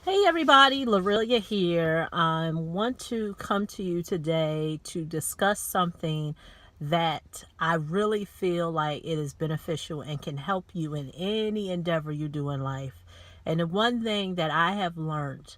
Hey everybody, Lorelia here. I want to come to you today to discuss something that I really feel like it is beneficial and can help you in any endeavor you do in life. And the one thing that I have learned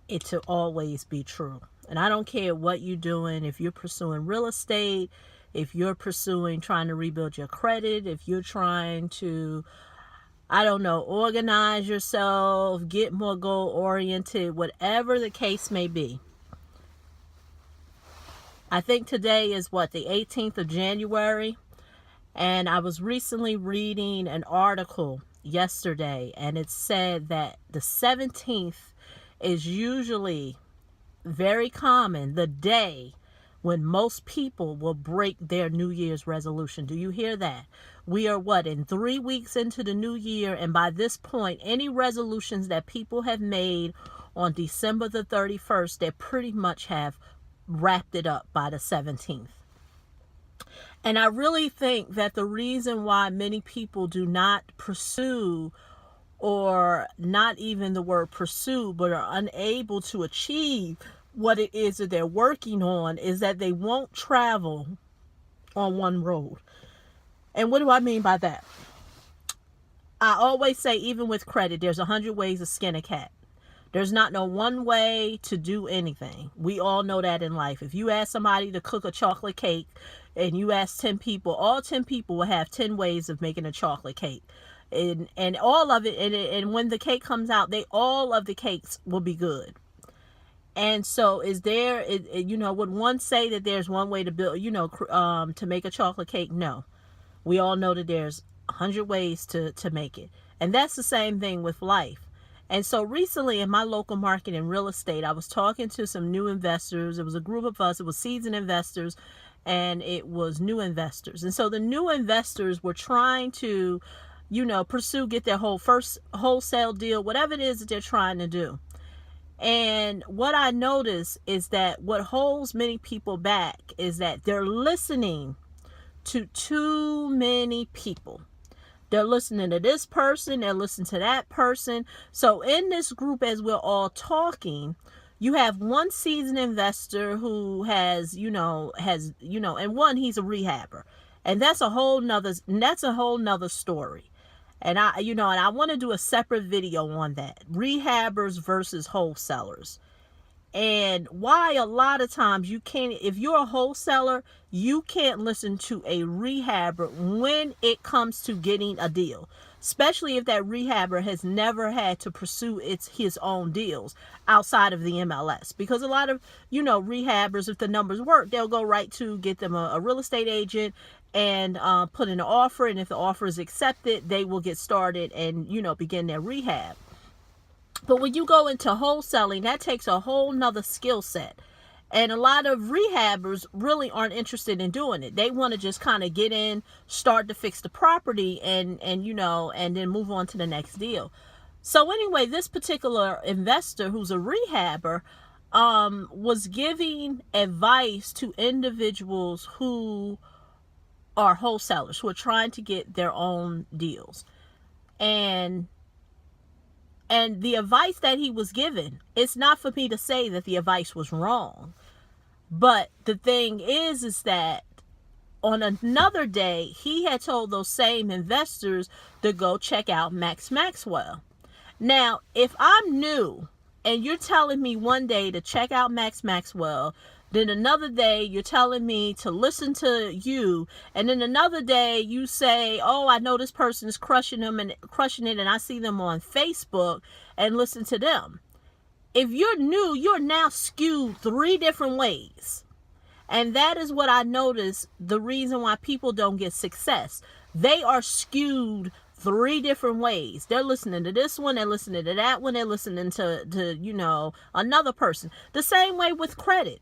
it to always be true. And I don't care what you're doing, if you're pursuing real estate, if you're pursuing trying to rebuild your credit, if you're trying to organize yourself, get more goal oriented, whatever the case may be. I think today is the 18th of January. And I was recently reading an article yesterday, and it said that the 17th is usually very common, the day when most people will break their New Year's resolution. Do you hear that? We are in 3 weeks into the new year, and by this point, any resolutions that people have made on December the 31st, they pretty much have wrapped it up by the 17th. And I really think that the reason why many people do not pursue, or not even the word pursue, but are unable to achieve what it is that they're working on, is that they won't travel on one road. And what do I mean by that? I always say, even with credit, there's 100 ways to skin a cat. There's not no one way to do anything. We all know that in life. If you ask somebody to cook a chocolate cake and you ask 10 people, all 10 people will have 10 ways of making a chocolate cake. And all of it, and when the cake comes out, all of the cakes will be good. And so would one say that there's one way to build, to make a chocolate cake? No. We all know that there's 100 ways to make it. And that's the same thing with life. And so recently in my local market in real estate, I was talking to some new investors. It was a group of us. It was seasoned investors and it was new investors. And so the new investors were trying to, get their first wholesale deal, whatever it is that they're trying to do. And what I notice is that what holds many people back is that they're listening to too many people. They're listening to this person, they're listening to that person. So in this group, as we're all talking, you have one seasoned investor who has, and one, he's a rehabber. And that's a whole nother story. And I want to do a separate video on that. Rehabbers versus wholesalers. And why a lot of times you can't, if you're a wholesaler, you can't listen to a rehabber when it comes to getting a deal. Especially if that rehabber has never had to pursue his own deals outside of the MLS. Because a lot of, rehabbers, if the numbers work, they'll go right to get them a real estate agent and put in an offer. And if the offer is accepted, they will get started and, begin their rehab. But when you go into wholesaling, that takes a whole nother skill set. And a lot of rehabbers really aren't interested in doing it. They want to just kind of get in, start to fix the property and then move on to the next deal. So anyway, this particular investor who's a rehabber was giving advice to individuals who are wholesalers, who are trying to get their own deals. And the advice that he was given, it's not for me to say that the advice was wrong. But the thing is that on another day, he had told those same investors to go check out Max Maxwell. Now, if I'm new and you're telling me one day to check out Max Maxwell, then another day you're telling me to listen to you, and then another day you say, oh, I know this person is crushing it, and I see them on Facebook and listen to them. If you're new, you're now skewed 3 different ways. And that is what I notice, the reason why people don't get success. They are skewed 3 different ways. They're listening to this one, they're listening to that one, they're listening to another person. The same way with credit.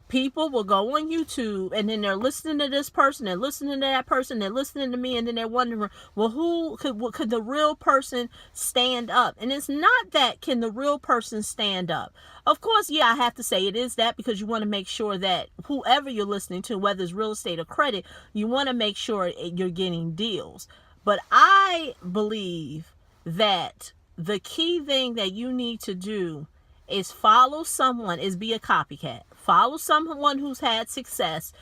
People will go on YouTube and then they're listening to this person, they're listening to that person, they're listening to me, and then they're wondering, well, could the real person stand up? And it's not that can the real person stand up. Of course, yeah, I have to say it is that, because you want to make sure that whoever you're listening to, whether it's real estate or credit, you want to make sure you're getting deals. But I believe that the key thing that you need to do is follow someone, is be a copycat. Follow someone who's had success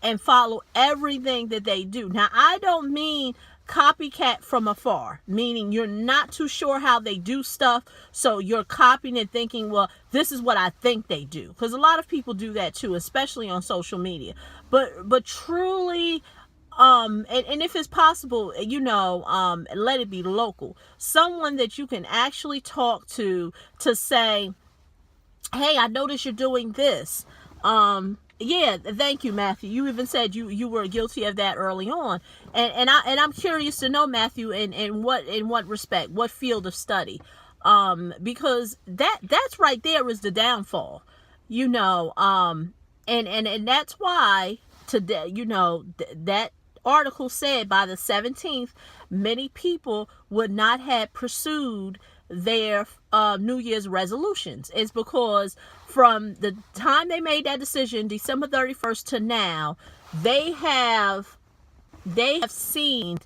and follow everything that they do. Now, I don't mean copycat from afar, meaning you're not too sure how they do stuff, so you're copying and thinking, well, this is what I think they do. Because a lot of people do that too, especially on social media. But truly, and if it's possible, let it be local. Someone that you can actually talk to say, hey, I noticed you're doing this. Yeah, thank you, Matthew. You even said you were guilty of that early on, and I'm curious to know, Matthew, in what respect, what field of study, because that's right there is the downfall, and that's why today, that article said by the 17th, many people would not have pursued their New Year's resolutions. Is because from the time they made that decision, December 31st to now, they have seen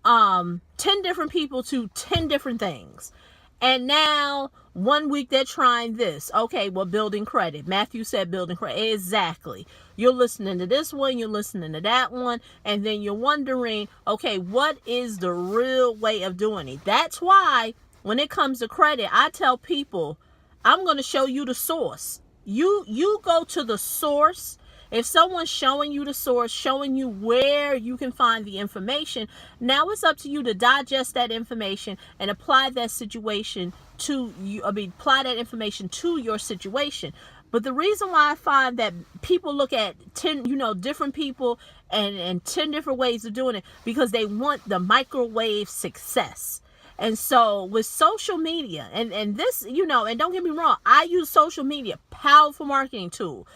10 different people to 10 different things. And now 1 week they're trying this. Okay, well, building credit. Matthew said building credit. Exactly. You're listening to this one, you're listening to that one, and then you're wondering, okay, what is the real way of doing it? That's why when it comes to credit, I tell people, I'm going to show you the source. You go to the source. If someone's showing you the source, showing you where you can find the information, now it's up to you to digest that information and apply that situation to you. Apply that information to your situation. But the reason why I find that people look at 10, different people and 10 different ways of doing it, because they want the microwave success. And so with social media and this, and don't get me wrong, I use social media, powerful marketing tool.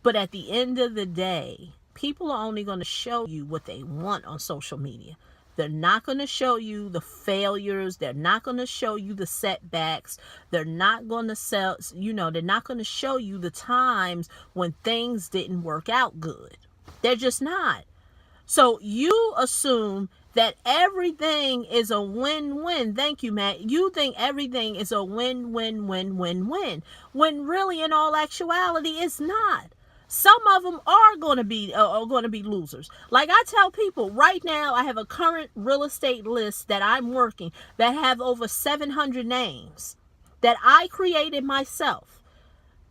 But at the end of the day, people are only going to show you what they want on social media. They're not going to show you the failures. They're not going to show you the setbacks. They're not going to they're not going to show you the times when things didn't work out good. They're just not. So you assume that everything is a win-win. Thank you, Matt. You think everything is a win-win-win-win-win, when really, in all actuality, it's not. Some of them are going to be losers. Like I tell people right now, I have a current real estate list that I'm working that have over 700 names that I created myself.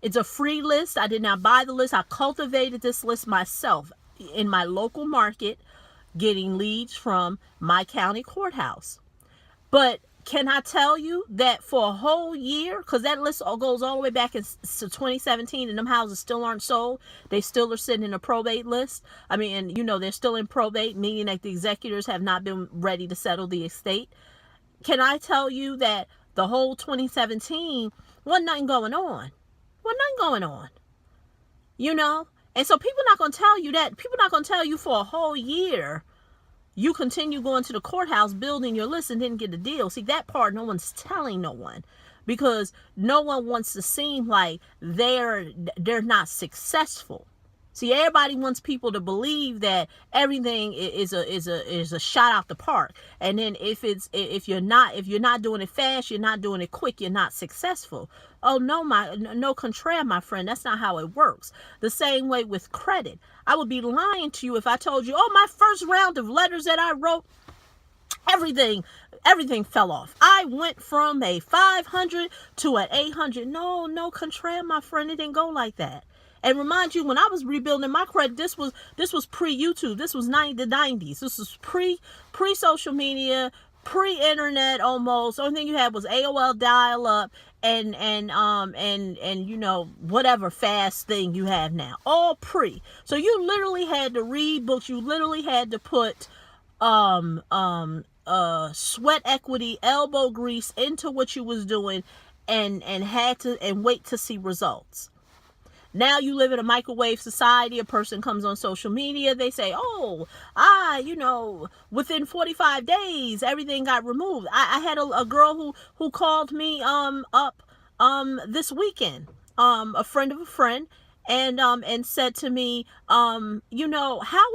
It's a free list. I did not buy the list. I cultivated this list myself in my local market, getting leads from my county courthouse. But can I tell you that for a whole year, because that list goes all the way back to 2017, and them houses still aren't sold. They still are sitting in a probate list. They're still in probate, meaning that the executors have not been ready to settle the estate. Can I tell you that the whole 2017 wasn't nothing going on? And so people not going to tell you that. People not going to tell you for a whole year you continue going to the courthouse, building your list, and didn't get a deal. See, that part no one's telling no one, because no one wants to seem like they're not successful. See, everybody wants people to believe that everything is a shot out the park, and then if you're not doing it fast, you're not doing it quick, you're not successful. Oh no, contraire, my friend. That's not how it works. The same way with credit. I would be lying to you if I told you, oh, my first round of letters that I wrote, everything fell off. I went from a 500 to an 800. No, contraire, my friend. It didn't go like that. And remind you, when I was rebuilding my credit, this was pre-YouTube. This was the 90s. This was pre-social media, pre-internet almost. The only thing you had was AOL dial-up and whatever fast thing you have now. All pre. So you literally had to read books. You literally had to put sweat equity, elbow grease into what you was doing, and wait to see results. Now you live in a microwave society. A person comes on social media. They say, oh, within 45 days, everything got removed. I had a girl who called me up this weekend, a friend of a friend, and said to me, how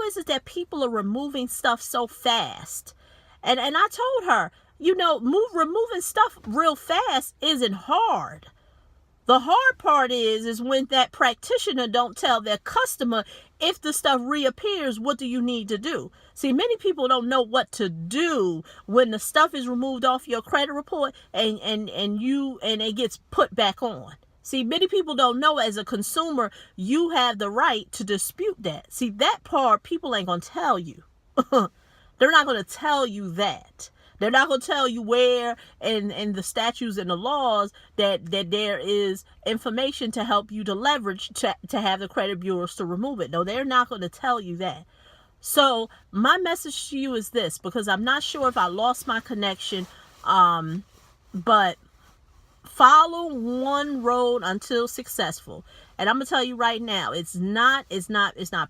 is it that people are removing stuff so fast? And I told her, removing stuff real fast isn't hard. The hard part is when that practitioner don't tell their customer, if the stuff reappears, what do you need to do? See, many people don't know what to do when the stuff is removed off your credit report and it gets put back on. See, many people don't know, as a consumer, you have the right to dispute that. See, that part people ain't going to tell you. They're not going to tell you that. They're not going to tell you where in the statutes and the laws that there is information to help you to leverage to have the credit bureaus to remove it. No, they're not going to tell you that. So my message to you is this, because I'm not sure if I lost my connection, but follow one road until successful. And I'm going to tell you right now, it's not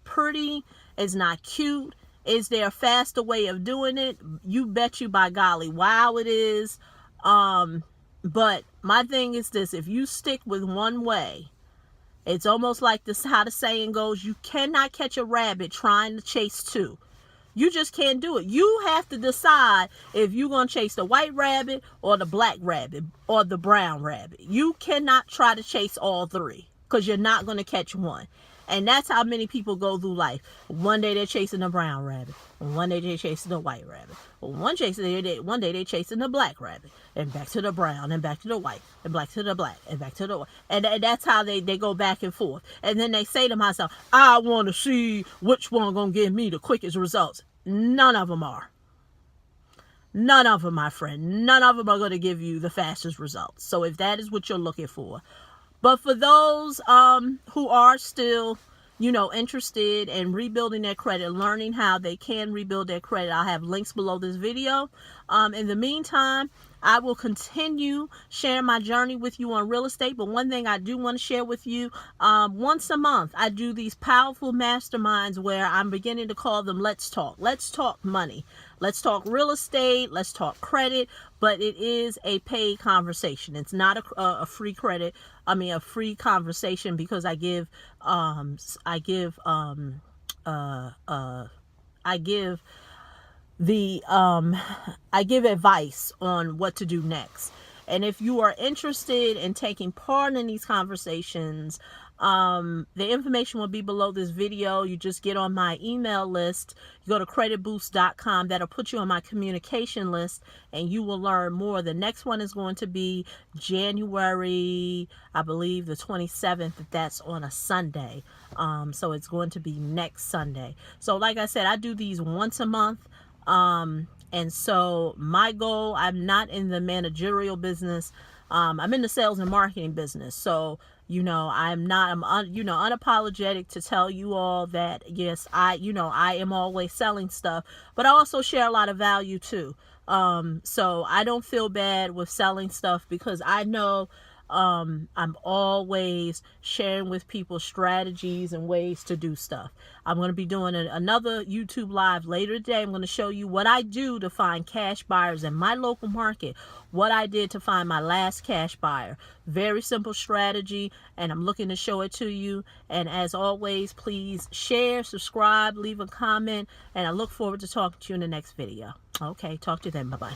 pretty. It's not cute. Is there a faster way of doing it? You bet you by golly, wow, it is. But my thing is this: if you stick with one way, it's almost like this, how the saying goes, you cannot catch a rabbit trying to chase two. You just can't do it. You have to decide if you're going to chase the white rabbit or the black rabbit or the brown rabbit. You cannot try to chase all three, because you're not going to catch one. And that's how many people go through life. One day they're chasing the brown rabbit. One day they're chasing the white rabbit. One day they're chasing the black rabbit. And back to the brown, and back to the white, and back to the black, and back to the white. And that's how they go back and forth. And then they say to myself, I want to see which one going to give me the quickest results. None of them are. None of them, my friend. None of them are going to give you the fastest results. So if that is what you're looking for. But for those who are still, interested in rebuilding their credit, learning how they can rebuild their credit, I'll have links below this video. In the meantime, I will continue sharing my journey with you on real estate. But one thing I do want to share with you, once a month, I do these powerful masterminds where I'm beginning to call them Let's Talk. Let's talk money. Let's talk real estate. Let's talk credit. But it is a paid conversation. It's not a free credit. A free conversation, because I give advice on what to do next. And if you are interested in taking part in these conversations, the information will be below this video. You just get on my email list. You go to creditboost.com. That'll put you on my communication list, and you will learn more. The next one is going to be January, I believe, the 27th. That's on a Sunday. So it's going to be next Sunday. So like I said, I do these once a month. And so my goal, I'm not in the managerial business. I'm in the sales and marketing business. So, I'm unapologetic to tell you all that, yes, I am always selling stuff, but I also share a lot of value too. So I don't feel bad with selling stuff, because I know, I'm always sharing with people strategies and ways to do stuff. I'm going to be doing another YouTube live later today. I'm going to show you what I do to find cash buyers in my local market, what I did to find my last cash buyer. Very simple strategy, and I'm looking to show it to you. And as always, please share, subscribe, leave a comment, and I look forward to talking to you in the next video. Okay, talk to you then. Bye-bye.